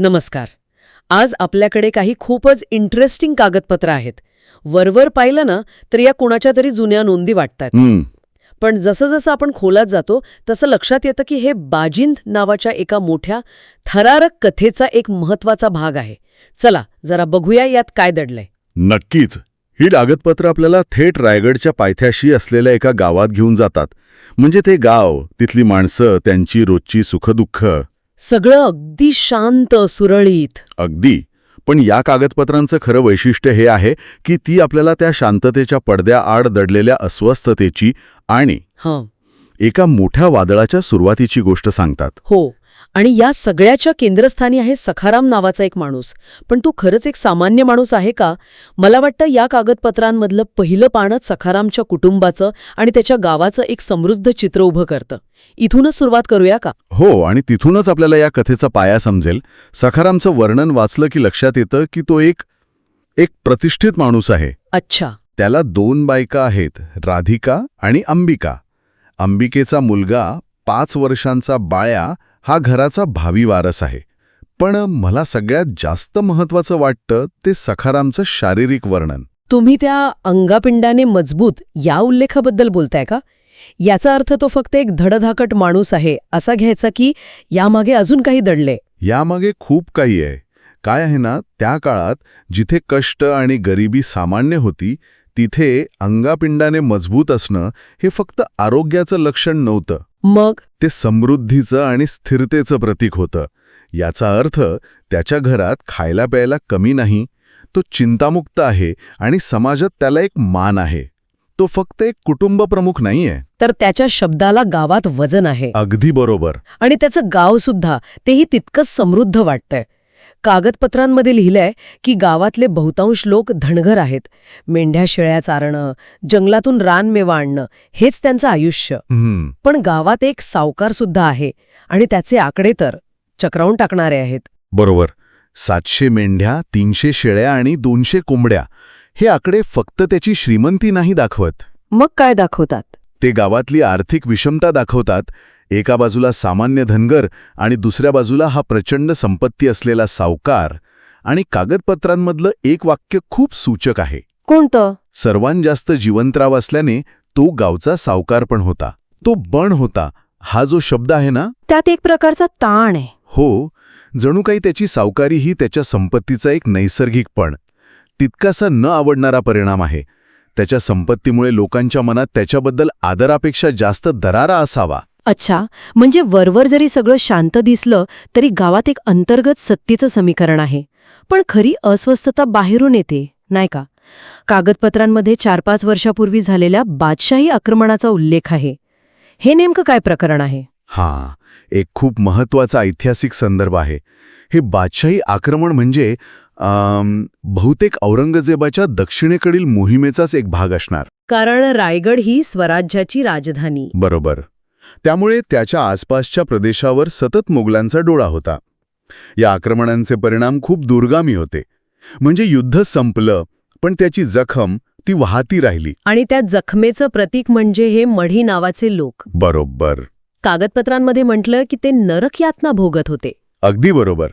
नमस्कार. आज आपल्याकडे काही खूपच इंटरेस्टिंग कागदपत्र आहेत. वरवर पाहिलं ना तर या कोणाच्या तरी जुन्या नोंदी वाटतात. पण जसं जसं आपण खोलात जातो तसं लक्षात येतं की हे बाजिंद नावाच्या एका मोठ्या थरारक कथेचा एक महत्वाचा भाग आहे. चला जरा बघूया यात काय दडलंय. नक्कीच. ही कागदपत्र आपल्याला थेट रायगडच्या पायथ्याशी असलेल्या एका गावात घेऊन जातात. म्हणजे ते गाव, तिथली माणसं, त्यांची रोजची सुखदुःख. सगळं अगदी शांत, सुरळीत. अगदी. पण या कागदपत्रांचं खरं वैशिष्ट्य हे आहे की ती आपल्याला त्या शांततेच्या पडद्याआड दडलेल्या अस्वस्थतेची आणि एका मोठ्या वादळाच्या सुरुवातीची गोष्ट सांगतात. हो. आणि या सगळ्याच्या केंद्रस्थानी आहे सखाराम नावाचा एक माणूस. पण तो खरंच एक सामान्य माणूस आहे का? मला वाटतं या कागदपत्रांमधलं पहिलं पानच सखारामच्या कुटुंबाचं आणि त्याच्या गावाचं एक समृद्ध चित्र उभं करतं. इथूनच सुरुवात करूया का? हो, आणि तिथूनच आपल्याला या कथेचा पाया समजेल. सखारामचं वर्णन वाचलं की लक्षात येतं की तो एक प्रतिष्ठित माणूस आहे. अच्छा. त्याला 2 बायका आहेत, राधिका आणि अंबिका. अंबिकेचा मुलगा 5 वर्षांचा बाळ्या हा घराचा भावी वारस आहे. पण मला सगळ्यात जास्त महत्वाचं वाटतं ते सखारामचं शारीरिक वर्णन. तुम्ही त्या अंगापिंडाने मजबूत या उल्लेखाबद्दल बोलताय का? याचा अर्थ तो फक्त एक धडधाकट माणूस आहे असा घ्यायचा की यामागे अजून काही दडले? यामागे खूप काही आहे. काय आहे ना, त्या काळात जिथे कष्ट आणि गरिबी सामान्य होती तिथे अंगापिंडाने मजबूत असणं हे फक्त आरोग्याचं लक्षण नव्हतं. मग ते समृद्धीचं आणि स्थिरतेचं प्रतीक होतं. याचा अर्थ त्याच्या घरात खायला प्यायला कमी नाही, तो चिंतामुक्त आहे आणि समाजात त्याला एक मान आहे. तो फक्त एक कुटुंब प्रमुख नाहीये. तर त्याच्या शब्दाला गावात वजन आहे. अगदी बरोबर. आणि त्याचं गाव सुद्धा तेही तितकंच समृद्ध वाटतंय. कागदपत्रांमध्ये लिहिलंय की गावातले बहुतांश लोक धनगर आहेत. मेंढ्या शेळ्या चारणं, जंगलातून रानमेवा आणणं हेच त्यांचं आयुष्य. पण गावात एक सावकार सुद्धा आहे आणि त्याचे आकडे तर चक्रावून टाकणारे आहेत. बरोबर. 700 मेंढ्या, 300 शेळ्या आणि 200 कोंबड्या हे आकडे फक्त त्याची श्रीमंती नाही दाखवत. मग काय दाखवतात? ते गावातली आर्थिक विषमता दाखवतात. एका बाजूला सामान्य धनगर आणि दुसऱ्या बाजूला हा प्रचंड संपत्ती असलेला सावकार. आणि कागदपत्रांमधलं एक वाक्य खूप सूचक आहे. कोणतं? सर्वांत जास्त जिवंतराव असल्याने तो गावचा सावकार पण होता. तो बण होता. हा जो शब्द आहे ना, त्यात एक प्रकारचा ताण आहे. हो, जणू काही त्याची सावकारी ही त्याच्या संपत्तीचा एक नैसर्गिक पण तितकासा न आवडणारा परिणाम आहे. त्याच्या संपत्तीमुळे लोकांच्या मनात त्याच्याबद्दल आदरापेक्षा जास्त दरारा असावा. अच्छा, म्हणजे वरवर जरी सगळं शांत दिसलं तरी गावात एक अंतर्गत सत्तेचं समीकरण आहे. पण खरी अस्वस्थता बाहेरून येते, नाही का? कागदपत्रांमध्ये 4-5 वर्षापूर्वी झालेल्या बादशाही आक्रमणाचा उल्लेख आहे. हे नेमकं काय प्रकरण आहे? हां, एक खूप महत्वाचा ऐतिहासिक संदर्भ आहे. हे बादशाही आक्रमण म्हणजे बहुतेक औरंगजेबाच्या दक्षिणेकडील मोहिमेचाच एक भाग असणार. कारण रायगड ही स्वराज्याची राजधानी. बरोबर. त्यामुळे त्याच्या आसपासच्या प्रदेशावर सतत मोगलांचा डोळा होता. या आक्रमणांचे परिणाम खूप दूरगामी होते. म्हणजे युद्ध संपलं, पण त्याची जखम ती वाहती राहिली. आणि त्या जखमेचं प्रतीक म्हणजे हे मढी नावाचे लोक. बरोबर. कागदपत्रांमध्ये म्हटलं की ते नरक यातना भोगत होते. अगदी बरोबर.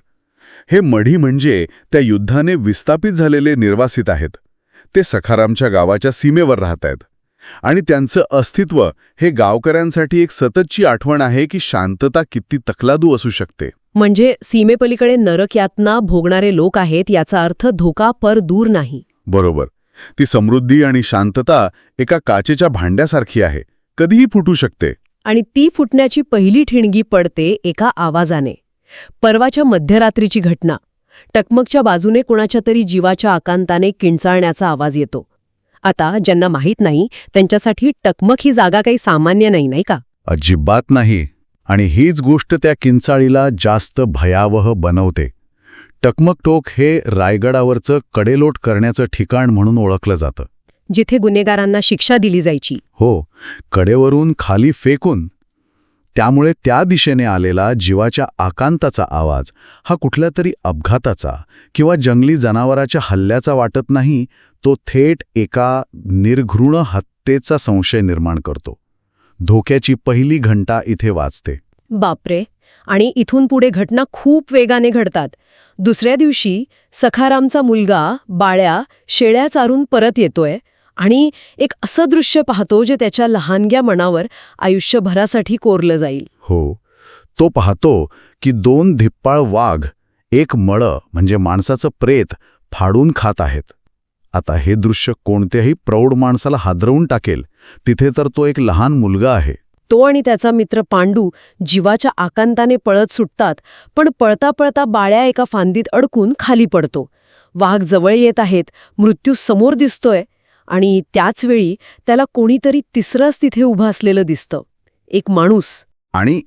हे मढी म्हणजे त्या युद्धाने विस्थापित झालेले निर्वासित आहेत. ते सखारामच्या गावाच्या सीमेवर राहत आहेत. आणि त्यांचं अस्तित्व हे गावकऱ्यांसाठी एक सततची आठवण आहे की शांतता किती तकलादू असू शकते. म्हणजे सीमेपलीकडे नरक यातना भोगणारे लोक आहेत याचा अर्थ धोका पर दूर नाही. बरोबर. ती समृद्धी आणि शांतता एका काचेच्या भांड्यासारखी आहे, कधीही फुटू शकते. आणि ती फुटण्याची पहिली ठिणगी पडते एका आवाजाने. परवाच्या मध्यरात्रीची घटना. टकमकच्या बाजूने कोणाच्या तरी जीवाच्या आकांताने किंचाळण्याचा आवाज येतो. आता ज्यांना माहीत नाही त्यांच्यासाठी टकमक ही जागा काही सामान्य नाही, नाही का? अजिबात नाही. आणि हीच गोष्ट त्या किंचाळीला जास्त भयावह बनवते. टकमक टोक हे रायगडावरचं कडेलोट करण्याचं ठिकाण म्हणून ओळखलं जातं. जिथे गुन्हेगारांना शिक्षा दिली जायची. हो, कडेवरून खाली फेकून. त्यामुळे त्या दिशेने आलेला जीवाच्या आकांताचा आवाज हा कुठल्या तरी अपघाताचा किंवा जंगली जनावराच्या हल्ल्याचा वाटत नाही. तो थेट एका निर्घृण हत्येचा संशय निर्माण करतो. धोक्याची पहिली घंटा इथे वाजते. बापरे. आणि इथून पुढे घटना खूप वेगाने घडतात. दुसऱ्या दिवशी सखारामचा मुलगा बाळ्या शेळ्या चारून परत येतोय आणि एक असं दृश्य पाहतो जे त्याच्या लहानग्या मनावर आयुष्यभरासाठी कोरलं जाईल. हो, तो पाहतो की 2 धिप्पाळ वाघ एक मळं म्हणजे माणसाचं प्रेत फाडून खात आहेत. आता हे दृश्य कोणत्याही प्रौढ माणसाला हादरवून टाकेल. तिथे तर तो एक लहान मुलगा आहे. तो आणि त्याचा मित्र पांडू जीवाच्या आकांताने पळत सुटतात, पण पळता पळता बाळ्या एका फांदीत अडकून खाली पडतो. वाघ जवळ येत आहेत, मृत्यू समोर दिसतोय आणि त्याच वेळी त्याला कोणीतरी तिसरंच तिथे उभं असलेलं दिसतं, एक माणूस. आणि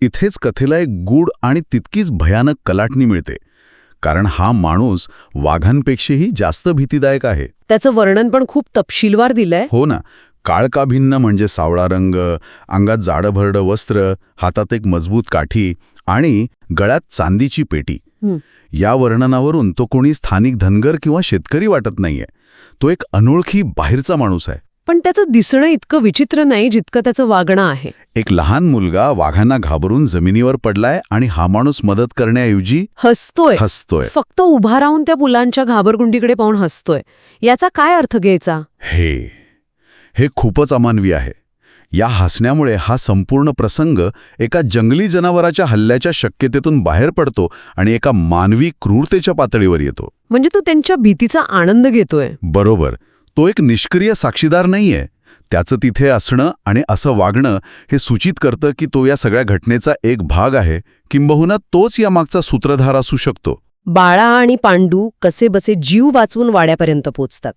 इथेच कथेला एक गूढ आणि तितकीच भयानक कलाटणी मिळते, कारण हा माणूस वाघांपेक्षाही जास्त भीतीदायक आहे. त्याचं वर्णन पण खूप तपशीलवार दिलंय. हो ना, काळकाभिन्न म्हणजे सावळा रंग, अंगात जाडभरडं वस्त्र, हातात एक मजबूत काठी आणि गळ्यात चांदीची पेटी. या वर्णनावरून तो कोणी स्थानिक धनगर किंवा शेतकरी वाटत नाहीये. तो एक अनोळखी बाहेरचा माणूस आहे. पण त्याचं दिसणं इतकं विचित्र नाही जितकं त्याचं वागणं आहे. एक लहान मुलगा वाघांना घाबरून जमिनीवर पडलाय आणि हा माणूस मदत करण्याऐवजी हसतोय. फक्त उभा राहून त्या मुलांच्या घाबरगुंडीकडे पाहून हसतोय. याचा काय अर्थ घ्यायचा? हे खूपच अमानवी आहे. या हसण्यामुळे हा संपूर्ण प्रसंग एका जंगली जनावराच्या हल्ल्याच्या शक्यतेतून बाहेर पडतो आणि एका मानवी क्रूरतेच्या पातळीवर येतो. म्हणजे तो त्यांच्या भीतीचा आनंद घेतोय. बरोबर. तो एक निष्क्रिय साक्षीदार नाहीये. त्याचं तिथे असणं आणि असं वागणं हे सूचित करतं की तो या सगळ्या घटनेचा एक भाग आहे, किंबहुना तोच यामागचा सूत्रधार असू शकतो. बाळा आणि पांडू कसेबसे जीव वाचवून वाड्यापर्यंत पोचतात,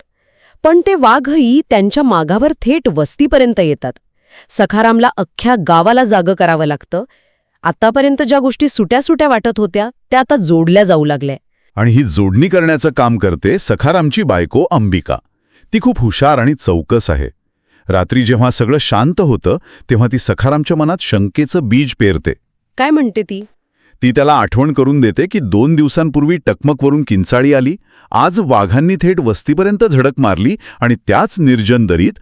पण ते वाघही त्यांच्या मागावर थेट वस्तीपर्यंत येतात. सखारामला अख्ख्या गावाला जागं करावं लागतं. आतापर्यंत ज्या गोष्टी सुट्या वाटत होत्या त्या आता जोडल्या जाऊ लागल्या. आणि ही जोडणी करण्याचं काम करते सखारामची बायको अंबिका. ती खूप हुशार आणि चौकस आहे. रात्री जेव्हा सगळं शांत होतं तेव्हा ती सखारामच्या मनात शंकेचं बीज पेरते. काय म्हणते ती? ती त्याला आठवण करून देते की 2 दिवसांपूर्वी टकमकवरून किंचाळी आली, आज वाघांनी थेट वस्तीपर्यंत झडक मारली आणि त्याच निर्जन दरीत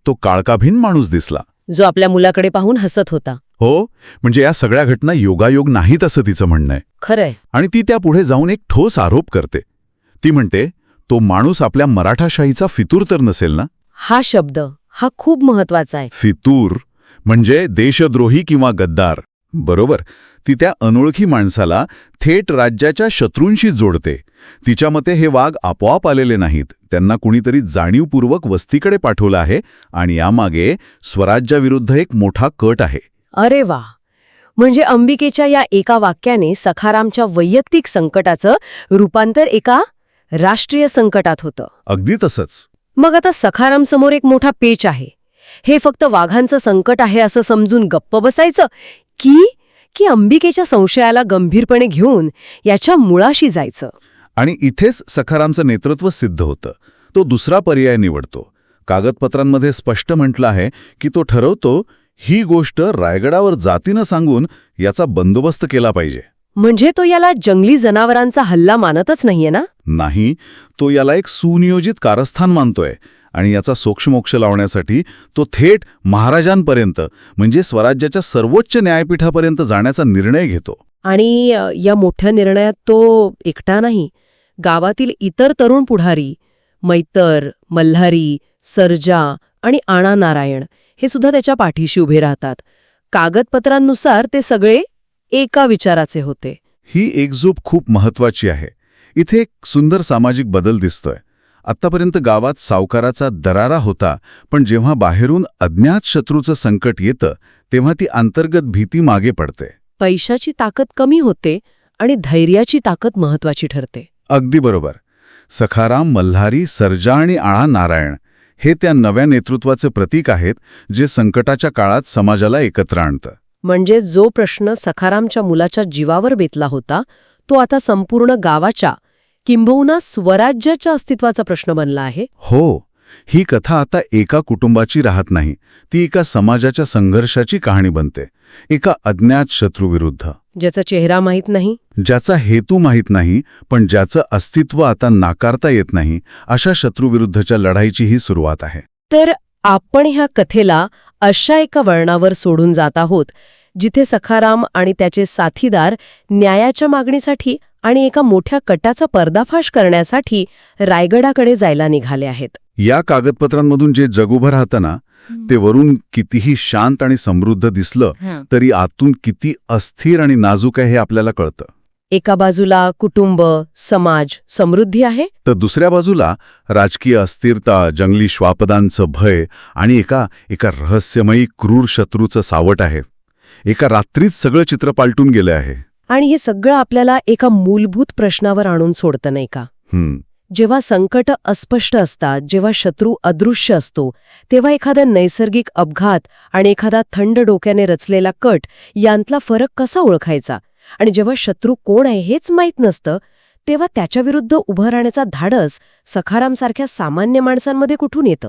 तो काळकाभिन्न माणूस दिसला, जो आपल्या मुलाकडे पाहून हसत होता. हो, म्हणजे या सगळ्या घटना योगायोग नाहीत असं तिचं म्हणणं आहे. खरंय. आणि ती त्यापुढे जाऊन एक ठोस आरोप करते. ती म्हणते, तो माणूस आपल्या मराठाशाहीचा फितूर तर नसेल ना? हा शब्द हा खूप महत्वाचा आहे. फितूर म्हणजे देशद्रोही किंवा गद्दार. बरोबर. ती त्या अनोळखी माणसाला थेट राज्याच्या शत्रूंशी जोडते. तिच्या मते हे वाघ आपोआप आलेले नाहीत, त्यांना कुणीतरी जाणीवपूर्वक वस्तीकडे पाठवलं आहे आणि यामागे स्वराज्याविरुद्ध एक मोठा कट आहे. अरे वा. म्हणजे अंबिकेच्या या एका वाक्याने सखारामच्या वैयक्तिक संकटाचं रूपांतर एका राष्ट्रीय संकटात होतं. अगदी तसंच. मग आता सखारामसमोर एक मोठा पेच आहे. हे फक्त वाघांचं संकट आहे असं समजून गप्प बसायचं की अंबिकेच्या संशयाला गंभीरपणे घेऊन याच्या मुळाशी जायचं? आणि इथेच सखारामचं नेतृत्व सिद्ध होतं. तो दुसरा पर्याय निवडतो. कागदपत्रांमध्ये स्पष्ट म्हटलं आहे की तो ठरवतो ही गोष्ट रायगडावर जातीनं सांगून याचा बंदोबस्त केला पाहिजे. म्हणजे तो याला जंगली जनावरांचा हल्ला मानतच नाहीये ना? नाही, तो याला एक सुनियोजित कारस्थान मानतोय आणि याचा सोक्षमोक्ष लावण्यासाठी तो थेट महाराजांपर्यंत म्हणजे स्वराज्याच्या सर्वोच्च न्यायपीठापर्यंत जाण्याचा निर्णय घेतो. आणि या मोठ्या निर्णयात तो एकटा नाही. गावातील इतर तरुण पुढारी मैतर, मल्हारी, सर्जा आणि आणा नारायण हे सुद्धा त्याच्या पाठीशी उभे राहतात. कागदपत्रांनुसार ते सगळे एका विचाराचे होते. ही एकजूट खूप महत्वाची आहे. इथे एक सुंदर सामाजिक बदल दिसतोय. आत्तापर्यंत गावात सावकाराचा दरारा होता, पण जेव्हा बाहेरून अज्ञात शत्रूचं संकट येतं तेव्हा ती अंतर्गत भीती मागे पडते. पैशाची ताकद कमी होते आणि धैर्याची ताकद महत्वाची ठरते. अगदी बरोबर. सखाराम, मल्हारी, सर्जा आणि आणा नारायण हे त्या नव्या नेतृत्वाचे प्रतीक आहेत जे संकटाच्या काळात समाजाला एकत्र आणतं. म्हणजे जो प्रश्न सखारामच्या मुलाच्या जीवावर बेतला होता तो आता संपूर्ण गावाच्या किंबहुना स्वराज्याच्या अस्तित्वाचा प्रश्न बनला आहे. हो, ही कथा आता एका कुटुंबाची राहत नाही, ती एका समाजाच्या संघर्षाची कहाणी बनते. एका अज्ञात शत्रूविरुद्ध, ज्याचा चेहरा माहीत नाही, ज्याचा हेतू माहीत नाही, पण ज्याचं अस्तित्व आता नाकारता येत नाही, अशा शत्रूविरुद्धच्या लढाईची ही सुरुवात आहे. तर आपण ह्या कथेला अशा एका वळणावर सोडून जात आहोत जिथे सखाराम आणि त्याचे साथीदार न्यायाच्या मागणीसाठी आणि एका मोठ्या कटाचा पर्दाफाश करण्यासाठी रायगडाकडे जायला निघाले आहेत. या कागदपत्रांमधून जे जग उभं राहतं ना, ते वरून कितीही शांत आणि समृद्ध दिसलं तरी आतून किती अस्थिर आणि नाजूक आहे हे आपल्याला कळतं. एका बाजूला कुटुंब, समाज, समृद्धी आहे, तर दुसऱ्या बाजूला राजकीय अस्थिरता, जंगली श्वापदांचं भय आणि एका रहस्यमयी क्रूर शत्रूचं सावट आहे. एका रात्रीत सगळं चित्र पालटून गेलं आहे. आणि हे सगळं आपल्याला एका मूलभूत प्रश्नावर आणून सोडतं नाही का? जेव्हा संकट अस्पष्ट असतात, जेव्हा शत्रू अदृश्य असतो, तेव्हा एखादा नैसर्गिक अपघात आणि एखादा थंड डोक्याने रचलेला कट यांतला फरक कसा ओळखायचा? आणि जेव्हा शत्रू कोण आहे हेच माहीत नसतं, तेव्हा त्याच्याविरुद्ध उभं राहण्याचा धाडस सखारामसारख्या सामान्य माणसांमध्ये कुठून येतं?